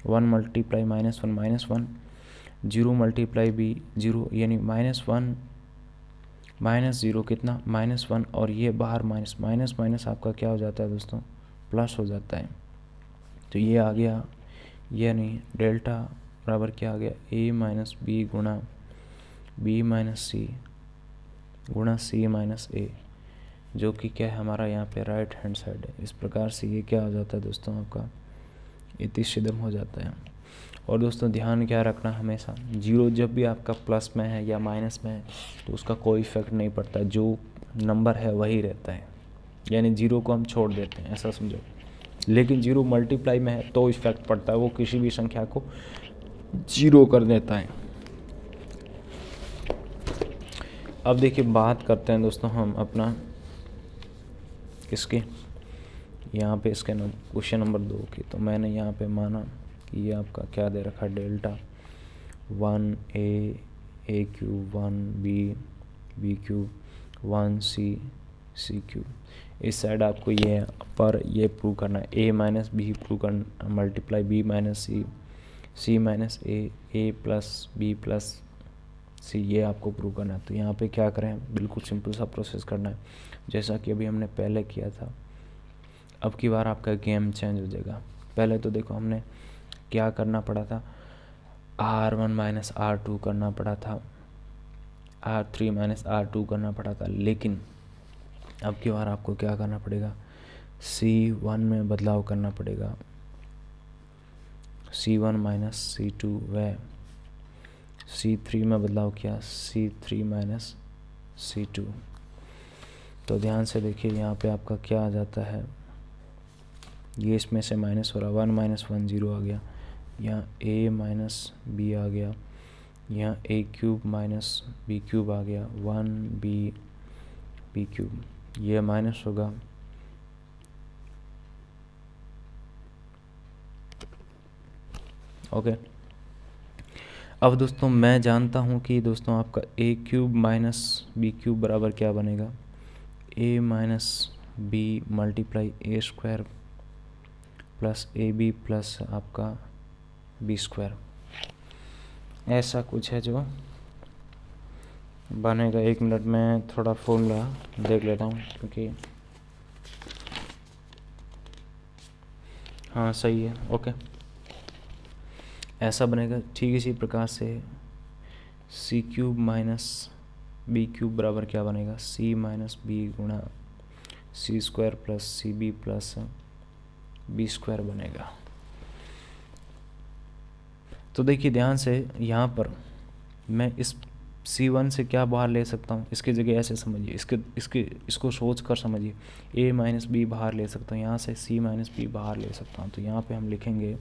1 मल्टीप्लाई -1 0 मल्टीप्लाई b 0, यानी -1 -0 कितना -1, और ये बाहर माइनस माइनस माइनस आपका क्या हो जाता है दोस्तों, प्लस हो जाता है। तो ये आ गया, यानी डेल्टा बराबर क्या आ गया, a माइनस बी गुणा b माइनस सी गुणा c माइनस a, जो कि क्या है हमारा यहाँ पे राइट हैंड साइड है। इस प्रकार से ये क्या हो जाता है दोस्तों, आपका इतिशिदम हो जाता है। और दोस्तों ध्यान क्या रखना, हमेशा 0 जब भी आपका प्लस में है या माइनस में है तो उसका कोई इफेक्ट नहीं पड़ता, जो नंबर है वही रहता है, यानी 0 को हम छोड़ देते हैं, ऐसा समझो। लेकिन 0 मल्टीप्लाई में है तो इफेक्ट पड़ता है, वो किसी भी संख्या को 0 कर देता है। अब देखिए बात करते हैं दोस्तों हम अपना किसके, यहाँ पे इसके क्वेश्चन नंबर 2 की। तो मैंने यहाँ पे माना कि ये आपका क्या दे रखा, delta 1a a cube 1b b cube 1c c cube. इस साइड आपको ये पर ये प्रूव करना है, a माइनस बी प्रूव करना, multiply b minus C c minus a plus b plus C, ये आपको प्रूव करना है। तो यहाँ पे क्या करें, बिल्कुल सिंपल सा प्रोसेस करना है, जैसा कि अभी हमने पहले किया था। अब की बार आपका गेम चेंज हो जाएगा। पहले तो देखो हमने क्या करना पड़ा था, R1 माइनस R2 करना पड़ा था, R3 माइनस R2 करना पड़ा था, लेकिन अब की बार आपको क्या करना पड़ेगा, C1 में बदलाव करना पड़ेगा, C1 माइनस C2 व C3 में बदलाव किया, C3 माइनस C2। तो ध्यान से देखिए यहाँ पे आपका क्या आ जाता है, ये इसमें से माइनस हो रहा, 1 माइनस 1 0 आ गया, यहाँ a माइनस बी आ गया, यहाँ a cube minus B cube आ गया, 1b b क्यूब, ये माइनस होगा, ओके। अब दोस्तों मैं जानता हूँ कि दोस्तों आपका a cube minus B cube बराबर क्या बनेगा, a minus B multiply a square plus A B plus आपका बी स्क्वायर, ऐसा कुछ है जो बनेगा। 1 मिनट में थोड़ा फॉर्मूला देख लेता हूँ, क्योंकि हाँ सही है, ओके ऐसा बनेगा। ठीक इसी प्रकार से C cube minus B cube बराबर क्या बनेगा, सी माइनस बी गुणा C square plus C B plus B square बनेगा। तो देखिए ध्यान से यहाँ पर मैं इस C1 से क्या बाहर ले सकता हूँ, इसकी जगह ऐसे समझिए, इसको सोच कर समझिए, a माइनस बी बाहर ले सकता हूँ, यहाँ से c माइनस बी बाहर ले सकता हूँ। तो यहाँ पे हम लिखेंगे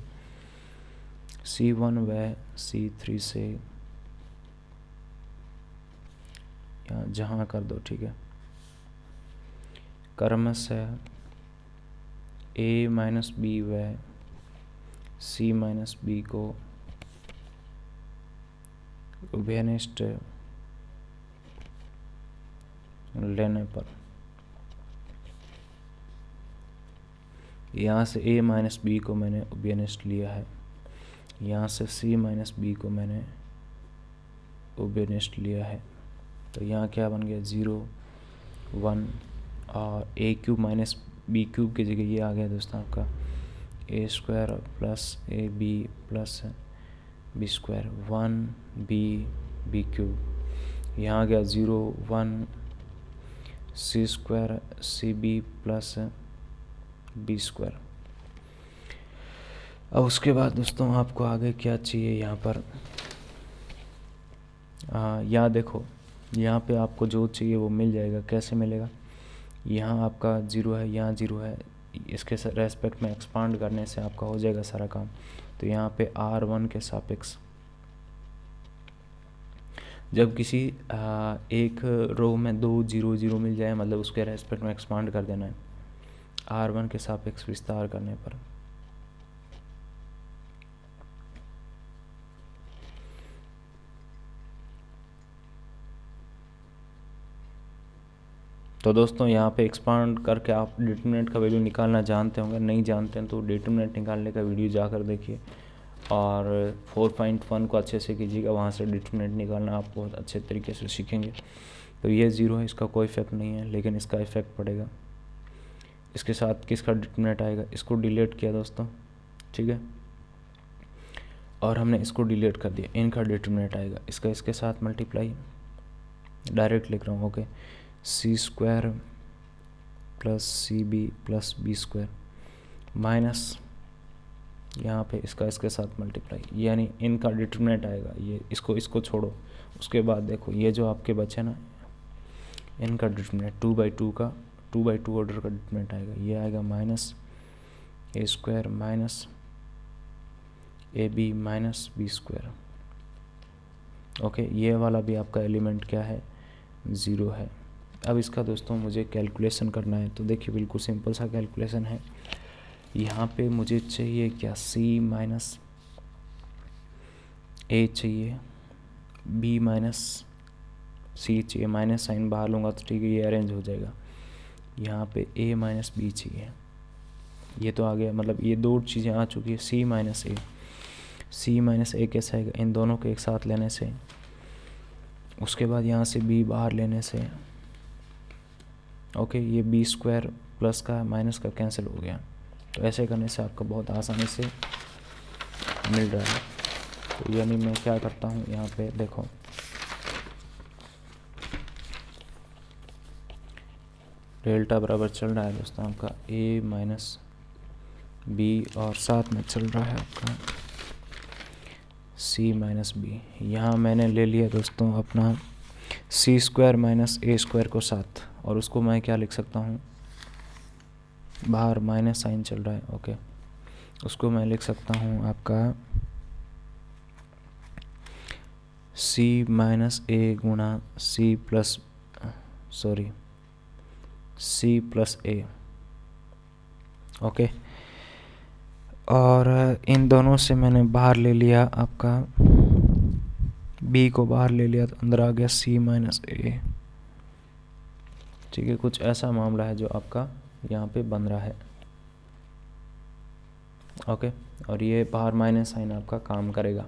C1 व C3 से यहाँ जहाँ कर दो, ठीक है, क्रमशः a माइनस बी व c माइनस बी को उभयनिष्ठ लेने पर यहाँ से a माइनस बी को मैंने उभयनिष्ठ लिया है, यहाँ से c माइनस बी को मैंने उभयनिष्ठ लिया है। तो यहाँ क्या बन गया 0 1, और a cube minus B cube की जगह ये आ गया दोस्तों आपका a square plus A B plus B square 1 b b cube. यहाँ आ गया 0 1 C square C B plus B square. अब उसके बाद दोस्तों आपको आगे क्या चाहिए यहाँ पर, यहाँ देखो, यहाँ पे आपको जो चाहिए वो मिल जाएगा। कैसे मिलेगा, यहाँ आपका 0 है, यहाँ 0 है, इसके रेस्पेक्ट में एक्सपांड करने से आपका हो जाएगा सारा काम। तो यहाँ पे R1 के सापेक्ष जब किसी एक रो में 2 0 0 मिल जाए, मतलब उसके रेस्पेक्ट में एक्सपांड कर देना है R1 के सापेक्ष विस्तार करने पर। तो दोस्तों यहाँ पे एक्सपांड करके आप डिटरमिनेंट का वैल्यू निकालना जानते होंगे, नहीं जानते हैं तो डिटरमिनेंट निकालने का वीडियो जाकर देखिए और 4.1 को अच्छे से कीजिएगा, वहाँ से डिटरमिनेंट निकालना आप बहुत अच्छे तरीके से सीखेंगे। तो ये 0 है, इसका कोई इफेक्ट नहीं है, लेकिन इसका इफेक्ट पड़ेगा। इसके साथ किसका डिटरमिनेंट आएगा, इसको डिलीट किया दोस्तों, ठीक है, और हमने इसको डिलीट कर दिया, इनका डिटरमिनेंट आएगा, इसका इसके साथ मल्टीप्लाई, डायरेक्ट लिख रहा हूँ, okay, C square plus C B plus B square minus यहाँ पे इसका इसके साथ मल्टीप्लाई, यानी इनका डिटरमिनेंट आएगा। ये इसको छोड़ो, उसके बाद देखो ये जो आपके बचे ना, इनका डिटरमिनेंट 2/2 का 2/2 ऑर्डर का डिटरमिनेंट आएगा। ये आएगा minus A square minus A B minus B square. Okay, ये वाला भी आपका एलिमेंट क्या है, 0 है। अब इसका दोस्तों मुझे कैलकुलेशन करना है, तो देखिए बिल्कुल सिंपल सा कैलकुलेशन है। यहाँ पे मुझे चाहिए क्या, c माइनस ए चाहिए, b माइनस सी चाहिए, माइनस साइन बाहर लूँगा तो ठीक है, ये अरेंज हो जाएगा। यहाँ पे a माइनस बी चाहिए, ये तो आ गया, मतलब ये दो चीज़ें आ चुकी है, c minus A. c minus ए कैसे आएगा, इन दोनों को एक साथ लेने से, उसके बाद यहाँ से b बाहर लेने से, ओके, ये बी स्क्वायर प्लस का माइनस का कैंसिल हो गया। तो ऐसे करने से आपको बहुत आसानी से मिल रहा है। तो यानी मैं क्या करता हूँ, यहाँ पे देखो, डेल्टा बराबर चल रहा है दोस्तों आपका a माइनस बी, और साथ में चल रहा है आपका c माइनस बी। यहाँ मैंने ले लिया दोस्तों अपना सी स्क्वायर माइनस ए स्क्वायर को साथ, और उसको मैं क्या लिख सकता हूँ, बाहर माइनस साइन चल रहा है, ओके, उसको मैं लिख सकता हूँ आपका c माइनस ए गुणा c प्लस ए, ओके, और इन दोनों से मैंने बाहर ले लिया आपका b को बाहर ले लिया, तो अंदर आ गया c माइनस ए। ठीक है, कुछ ऐसा मामला है जो आपका यहाँ पे बन रहा है, ओके, और ये बाहर माइनस साइन आपका काम करेगा।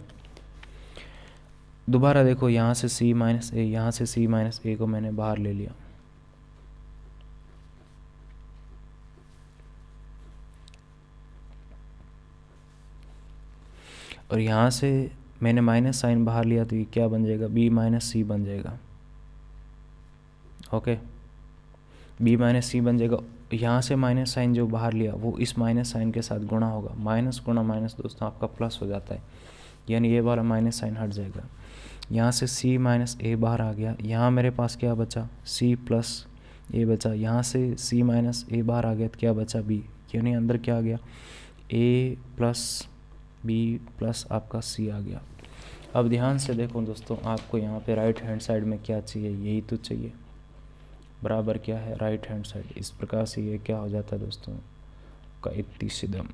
दोबारा देखो, यहाँ से c माइनस ए, यहाँ से c माइनस ए को मैंने बाहर ले लिया, और यहाँ से मैंने माइनस साइन बाहर लिया, तो ये क्या बन जाएगा, b माइनस सी बन जाएगा, ओके, b माइनस सी बन जाएगा। यहाँ से माइनस साइन जो बाहर लिया वो इस माइनस साइन के साथ गुणा होगा, माइनस गुणा माइनस दोस्तों आपका प्लस हो जाता है, यानी ये वाला माइनस साइन हट जाएगा। यहाँ से c माइनस ए बाहर आ गया, यहाँ मेरे पास क्या बचा, c प्लस ए बचा, यहाँ से c माइनस ए बाहर आ गया तो क्या बचा, b, यानी अंदर क्या आ गया, a प्लस b प्लस आपका c आ गया। अब ध्यान से देखो दोस्तों, आपको यहाँ पे राइट हैंड साइड में क्या चाहिए, यही तो चाहिए, बराबर क्या है, राइट हैंड साइड। इस प्रकार से ये क्या हो जाता है दोस्तों का इत्तीसिदम,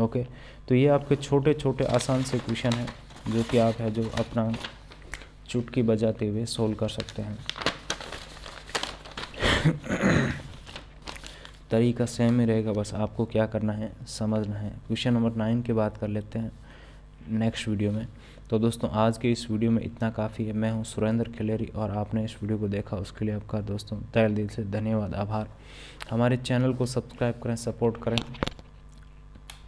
ओके। तो ये आपके छोटे छोटे आसान से क्वेश्चन हैं जो कि आप है जो अपना चुटकी बजाते हुए सोल्व कर सकते हैं। तरीका सेम ही रहेगा, बस आपको क्या करना है, समझना है। क्वेश्चन नंबर 9 की बात कर लेते हैं नेक्स्ट वीडियो में। तो दोस्तों आज के इस वीडियो में इतना काफ़ी है। मैं हूं सुरेंद्र खिलेरी और आपने इस वीडियो को देखा उसके लिए आपका दोस्तों तहे दिल से धन्यवाद, आभार। हमारे चैनल को सब्सक्राइब करें, सपोर्ट करें।